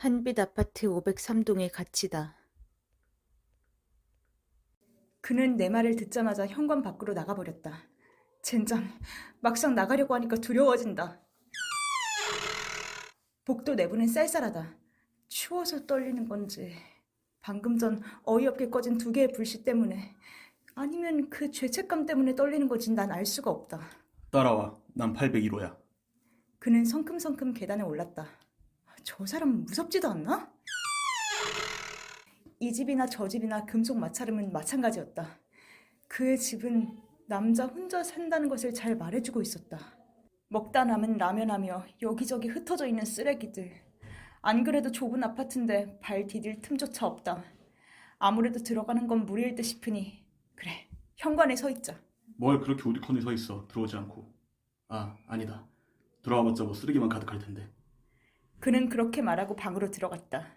한빛 아파트 503동의 가치다. 그는 내 말을 듣자마자 현관 밖으로 나가버렸다. 젠장, 막상 나가려고 하니까 두려워진다. 복도 내부는 쌀쌀하다. 추워서 떨리는 건지, 방금 전 어이없게 꺼진 2개의 불씨 때문에, 아니면 그 죄책감 때문에 떨리는 건지 난 알 수가 없다. 따라와. 난 801호야. 그는 성큼성큼 계단에 올랐다. 저 사람 무섭지도 않나? 이 집이나 저 집이나 금속 마찰음은 마찬가지였다. 그의 집은 남자 혼자 산다는 것을 잘 말해주고 있었다. 먹다 남은 라면하며 여기저기 흩어져 있는 쓰레기들. 안 그래도 좁은 아파트인데 발 디딜 틈조차 없다. 아무래도 들어가는 건 무리일 듯 싶으니 그래, 현관에 서 있자. 뭘 그렇게 우리 코너에 서 있어. 들어오지 않고. 아니다. 들어와봤자 뭐 쓰레기만 가득할 텐데. 그는 그렇게 말하고 방으로 들어갔다.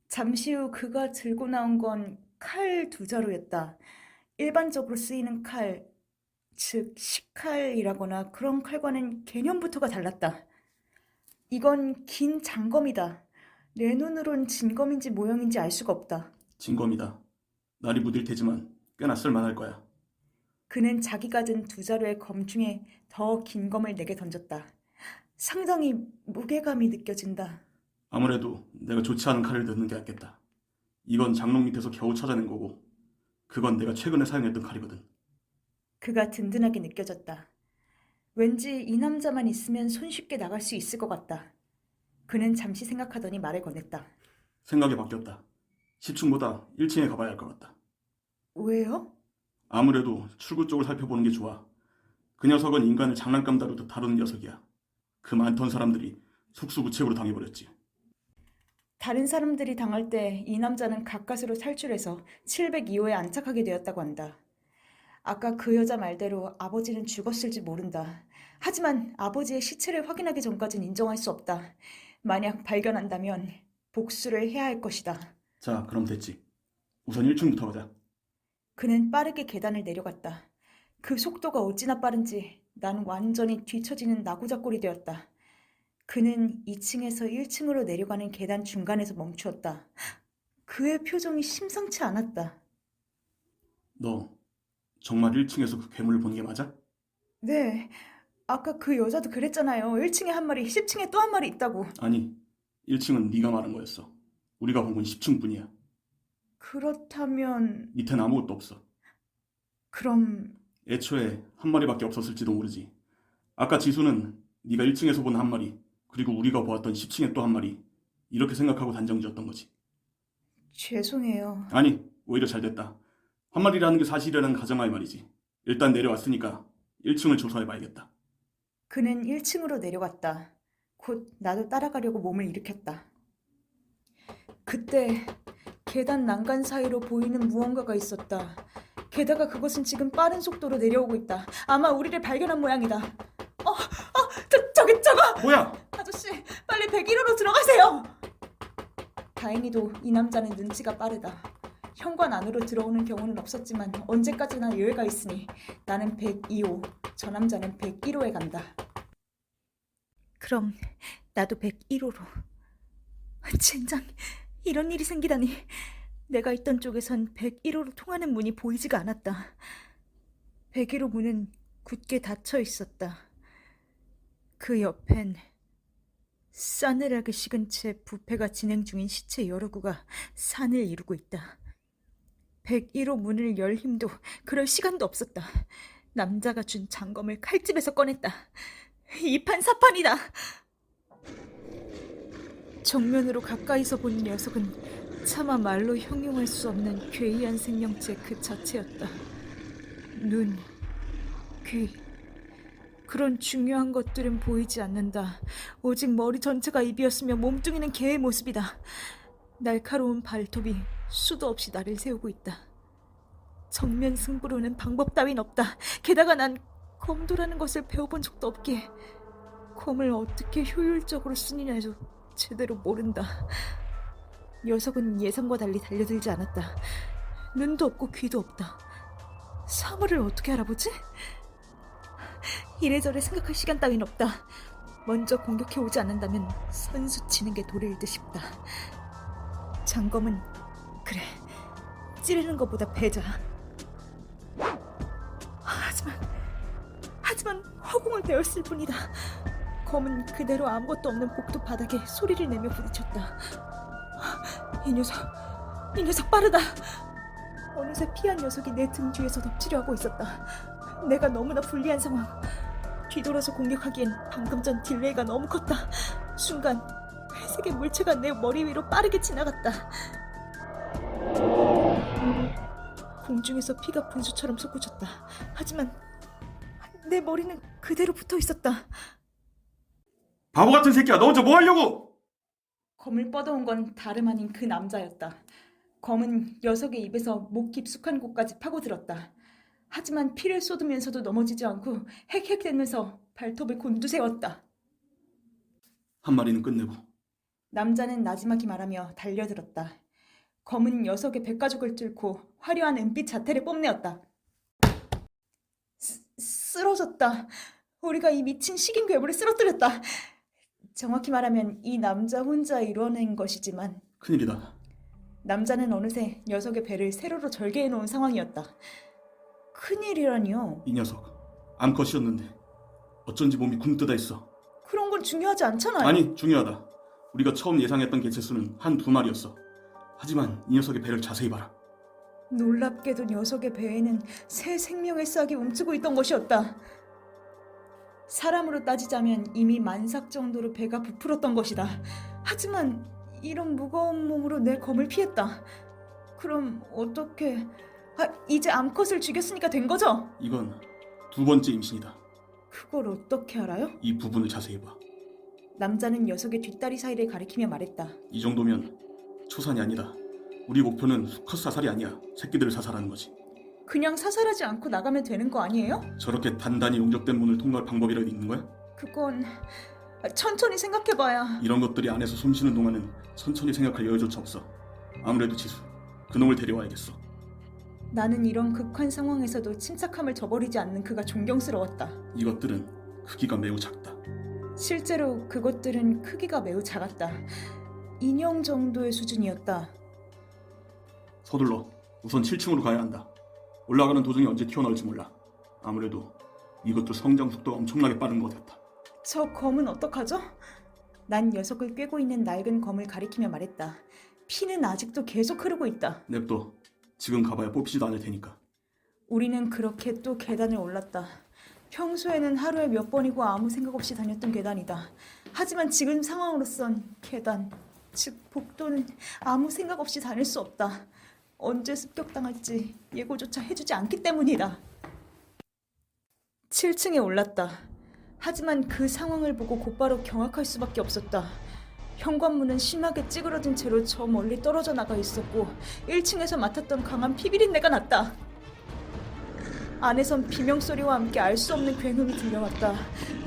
잠시 후 그가 들고 나온 건 칼 2자루였다. 일반적으로 쓰이는 칼, 즉 식칼이라거나 그런 칼과는 개념부터가 달랐다. 이건 긴 장검이다. 내 눈으론 진검인지 모형인지 알 수가 없다. 진검이다. 날이 무딜 테지만 꽤나 쓸만할 거야. 그는 자기가 든 2자루의 검 중에 더 긴 검을 내게 던졌다. 상당히 무게감이 느껴진다. 아무래도 내가 좋지 않은 칼을 넣는 게 낫겠다. 이건 장롱 밑에서 겨우 찾아낸 거고, 그건 내가 최근에 사용했던 칼이거든. 그가 든든하게 느껴졌다. 왠지 이 남자만 있으면 손쉽게 나갈 수 있을 것 같다. 그는 잠시 생각하더니 말을 건넸다. 생각이 바뀌었다. 10층보다 1층에 가봐야 할 것 같다. 왜요? 아무래도 출구 쪽을 살펴보는 게 좋아. 그 녀석은 인간을 장난감 다루듯 다루는 녀석이야. 그 많던 사람들이 속수무책으로 당해버렸지. 다른 사람들이 당할 때 이 남자는 가까스로 탈출해서 702호에 안착하게 되었다고 한다. 아까 그 여자 말대로 아버지는 죽었을지 모른다. 하지만 아버지의 시체를 확인하기 전까진 인정할 수 없다. 만약 발견한다면 복수를 해야 할 것이다. 자, 그럼 됐지. 우선 1층부터 가자. 그는 빠르게 계단을 내려갔다. 그 속도가 어찌나 빠른지 난 완전히 뒤처지는 나고자꼴이 되었다. 그는 2층에서 1층으로 내려가는 계단 중간에서 멈추었다. 그의 표정이 심상치 않았다. 너 정말 1층에서 그 괴물을 본 게 맞아? 네, 아까 그 여자도 그랬잖아요. 1층에 한 마리, 10층에 또 한 마리 있다고. 아니, 1층은 네가 말한 거였어. 우리가 본 건 10층뿐이야. 그렇다면... 밑엔 아무것도 없어. 그럼... 애초에 한 마리밖에 없었을지도 모르지. 아까 지수는 네가 1층에서 본 한 마리, 그리고 우리가 보았던 10층에 또 한 마리, 이렇게 생각하고 단정지었던 거지. 죄송해요. 아니, 오히려 잘 됐다. 한 마리라는 게 사실이라는 가정하에 말이지. 일단 내려왔으니까 1층을 조사해봐야겠다. 그는 1층으로 내려갔다. 곧 나도 따라가려고 몸을 일으켰다. 그때 계단 난간 사이로 보이는 무언가가 있었다. 게다가 그것은 지금 빠른 속도로 내려오고 있다. 아마 우리를 발견한 모양이다. 저거! 뭐야? 아저씨, 빨리 101호로 들어가세요! 다행히도 이 남자는 눈치가 빠르다. 현관 안으로 들어오는 경우는 없었지만 언제까지나 여유가 있으니 나는 102호, 저 남자는 101호에 간다. 그럼 나도 101호로. 젠장, 이런 일이 생기다니. 내가 있던 쪽에선 101호로 통하는 문이 보이지가 않았다. 101호 문은 굳게 닫혀 있었다. 그 옆엔 싸늘하게 식은 채 부패가 진행 중인 시체 여러 구가 산을 이루고 있다. 101호 문을 열 힘도 그럴 시간도 없었다. 남자가 준 장검을 칼집에서 꺼냈다. 이판사판이다. 정면으로 가까이서 본 녀석은 차마 말로 형용할 수 없는 괴이한 생명체 그 자체였다. 눈, 귀, 그런 중요한 것들은 보이지 않는다. 오직 머리 전체가 입이었으며 몸뚱이는 개의 모습이다. 날카로운 발톱이 수도 없이 나를 세우고 있다. 정면 승부로는 방법 따윈 없다. 게다가 난 검도라는 것을 배워본 적도 없기에 검을 어떻게 효율적으로 쓰느냐도 제대로 모른다. 녀석은 예상과 달리 달려들지 않았다. 눈도 없고 귀도 없다. 사물을 어떻게 알아보지? 이래저래 생각할 시간 따윈 없다. 먼저 공격해오지 않는다면 선수 치는 게 도리일 듯 싶다. 장검은 그래, 찌르는 것보다 배자. 하지만 허공을 베었을 뿐이다. 검은 그대로 아무것도 없는 복도 바닥에 소리를 내며 부딪혔다. 이 녀석 빠르다. 어느새 피한 녀석이 내 등 뒤에서 덮치려 하고 있었다. 내가 너무나 불리한 상황. 뒤돌아서 공격하기엔 방금 전 딜레이가 너무 컸다. 순간 회색의 물체가 내 머리 위로 빠르게 지나갔다. 공중에서 피가 분수처럼 솟구쳤다. 하지만 내 머리는 그대로 붙어 있었다. 바보 같은 새끼야, 너 혼자 뭐 하려고? 검을 뻗어온 건 다름 아닌 그 남자였다. 검은 녀석의 입에서 목 깊숙한 곳까지 파고들었다. 하지만 피를 쏟으면서도 넘어지지 않고 헥헥대면서 발톱을 곤두세웠다. 한 마리는 끝내고. 남자는 나지막이 말하며 달려들었다. 검은 녀석의 백가죽을 뚫고 화려한 은빛 자태를 뽐내었다. 쓰러졌다. 우리가 이 미친 식인 괴물을 쓰러뜨렸다. 정확히 말하면 이 남자 혼자 이뤄낸 것이지만 큰일이다. 남자는 어느새 녀석의 배를 세로로 절개해 놓은 상황이었다. 큰일이라니요? 이 녀석 암컷이었는데 어쩐지 몸이 굼뜨다 있어. 그런 건 중요하지 않잖아요. 아니, 중요하다. 우리가 처음 예상했던 개체수는 한 2마리였어. 하지만 이 녀석의 배를 자세히 봐라. 놀랍게도 녀석의 배에는 새 생명의 싹이 움츠고 있던 것이었다. 사람으로 따지자면 이미 만삭 정도로 배가 부풀었던 것이다. 하지만 이런 무거운 몸으로 내 검을 피했다. 그럼 어떻게... 이제 암컷을 죽였으니까 된 거죠? 이건 2번째 임신이다. 그걸 어떻게 알아요? 이 부분을 자세히 봐. 남자는 녀석의 뒷다리 사이를 가리키며 말했다. 이 정도면 초산이 아니다. 우리 목표는 수컷 사살이 아니야. 새끼들을 사살하는 거지. 그냥 사살하지 않고 나가면 되는 거 아니에요? 저렇게 단단히 용접된 문을 통과할 방법이라도 있는 거야? 그건... 천천히 생각해봐야... 이런 것들이 안에서 숨쉬는 동안은 천천히 생각할 여유조차 없어. 아무래도 지수, 그놈을 데려와야겠어. 나는 이런 극한 상황에서도 침착함을 저버리지 않는 그가 존경스러웠다. 이것들은 크기가 매우 작다. 실제로 그것들은 크기가 매우 작았다. 인형 정도의 수준이었다. 서둘러. 우선 7층으로 가야 한다. 올라가는 도중에 언제 튀어나올지 몰라. 아무래도 이것도 성장 속도가 엄청나게 빠른 것 같아. 저 검은 어떡하죠? 난 녀석을 꿰고 있는 낡은 검을 가리키며 말했다. 피는 아직도 계속 흐르고 있다. 냅둬. 지금 가봐야 뽑히지도 않을 테니까. 우리는 그렇게 또 계단을 올랐다. 평소에는 하루에 몇 번이고 아무 생각 없이 다녔던 계단이다. 하지만 지금 상황으로선 계단, 즉 복도는 아무 생각 없이 다닐 수 없다. 언제 습격당할지 예고조차 해주지 않기 때문이다. 7층에 올랐다. 하지만 그 상황을 보고 곧바로 경악할 수밖에 없었다. 현관문은 심하게 찌그러진 채로 저 멀리 떨어져 나가 있었고 1층에서 맡았던 강한 피비린내가 났다. 안에선 비명소리와 함께 알 수 없는 굉음이 들려왔다.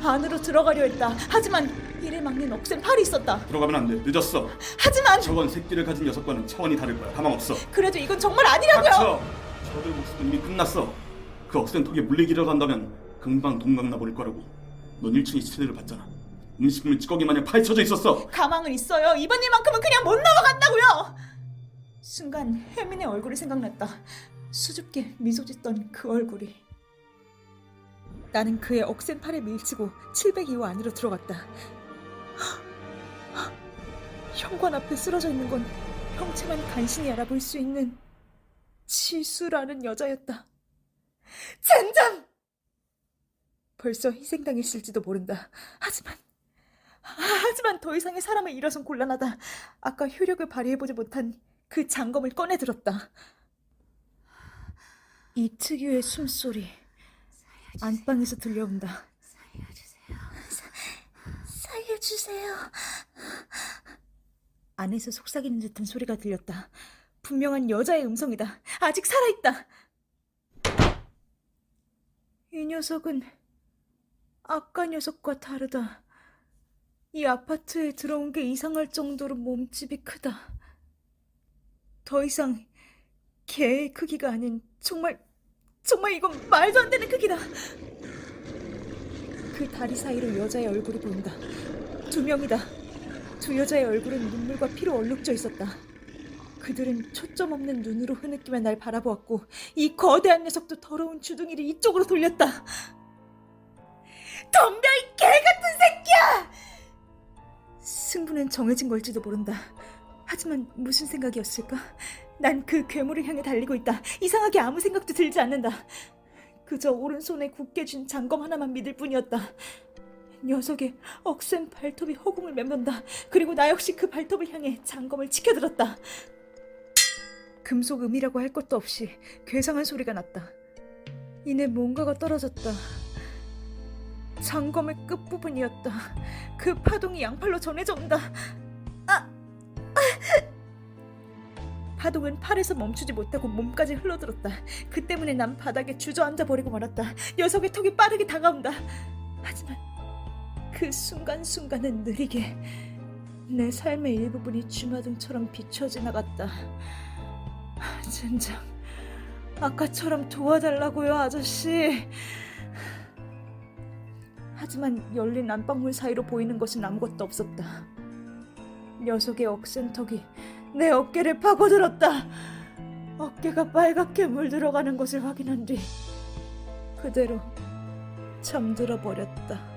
안으로 들어가려 했다. 하지만 이를 막는 억센 팔이 있었다. 들어가면 안 돼. 늦었어. 하지만 저건 새끼를 가진 녀석과는 차원이 다를 거야. 가망 없어. 그래도 이건 정말 아니라고요. 닥쳐! 저들 목숨은 이미 끝났어. 그 억센 턱에 물리기라도 한다면 금방 동강 나버릴 거라고. 넌 1층의 시체들을 봤잖아. 음식물 찌꺼기 마냥 파헤쳐져 있었어. 가망은 있어요. 이번 일만큼은 그냥 못 넘어간다고요. 순간 혜민의 얼굴이 생각났다. 수줍게 미소 짓던 그 얼굴이. 나는 그의 억센 팔에 밀치고 702호 안으로 들어갔다. 현관 앞에 쓰러져 있는 건 형체만 간신히 알아볼 수 있는 지수라는 여자였다. 젠장! 벌써 희생당했을지도 모른다. 하지만 더 이상의 사람을 잃어선 곤란하다. 아까 효력을 발휘해보지 못한 그 장검을 꺼내들었다. 이 특유의 숨소리 안방에서 들려온다. 살려주세요. 안에서 속삭이는 듯한 소리가 들렸다. 분명한 여자의 음성이다. 아직 살아있다. 이 녀석은 아까 녀석과 다르다. 이 아파트에 들어온 게 이상할 정도로 몸집이 크다. 더 이상 개의 크기가 아닌 정말 이건 말도 안 되는 크기다. 그 다리 사이로 여자의 얼굴이 보인다. 2명이다. 2 여자의 얼굴은 눈물과 피로 얼룩져 있었다. 그들은 초점 없는 눈으로 흐느끼며 날 바라보았고 이 거대한 녀석도 더러운 주둥이를 이쪽으로 돌렸다. 덤벼 이 개같은 새끼야! 승부는 정해진 걸지도 모른다. 하지만 무슨 생각이었을까? 난 그 괴물을 향해 달리고 있다. 이상하게 아무 생각도 들지 않는다. 그저 오른손에 굳게 쥔 장검 하나만 믿을 뿐이었다. 녀석의 억센 발톱이 허공을 맴돈다. 그리고 나 역시 그 발톱을 향해 장검을 치켜들었다. 금속 음이라고 할 것도 없이 괴상한 소리가 났다. 이내 뭔가가 떨어졌다. 장검의 끝부분이었다. 그 파동이 양팔로 전해져 온다. 파동은 팔에서 멈추지 못하고 몸까지 흘러들었다. 그 때문에 난 바닥에 주저앉아 버리고 말았다. 녀석의 턱이 빠르게 다가온다. 하지만 그 순간순간은 느리게 내 삶의 일부분이 주마등처럼 비춰 지나갔다. 젠장, 아까처럼 도와달라고요, 아저씨. 하지만 열린 안방문 사이로 보이는 것은 아무것도 없었다. 녀석의 억센 턱이 내 어깨를 파고들었다. 어깨가 빨갛게 물들어가는 것을 확인한 뒤 그대로 잠들어 버렸다.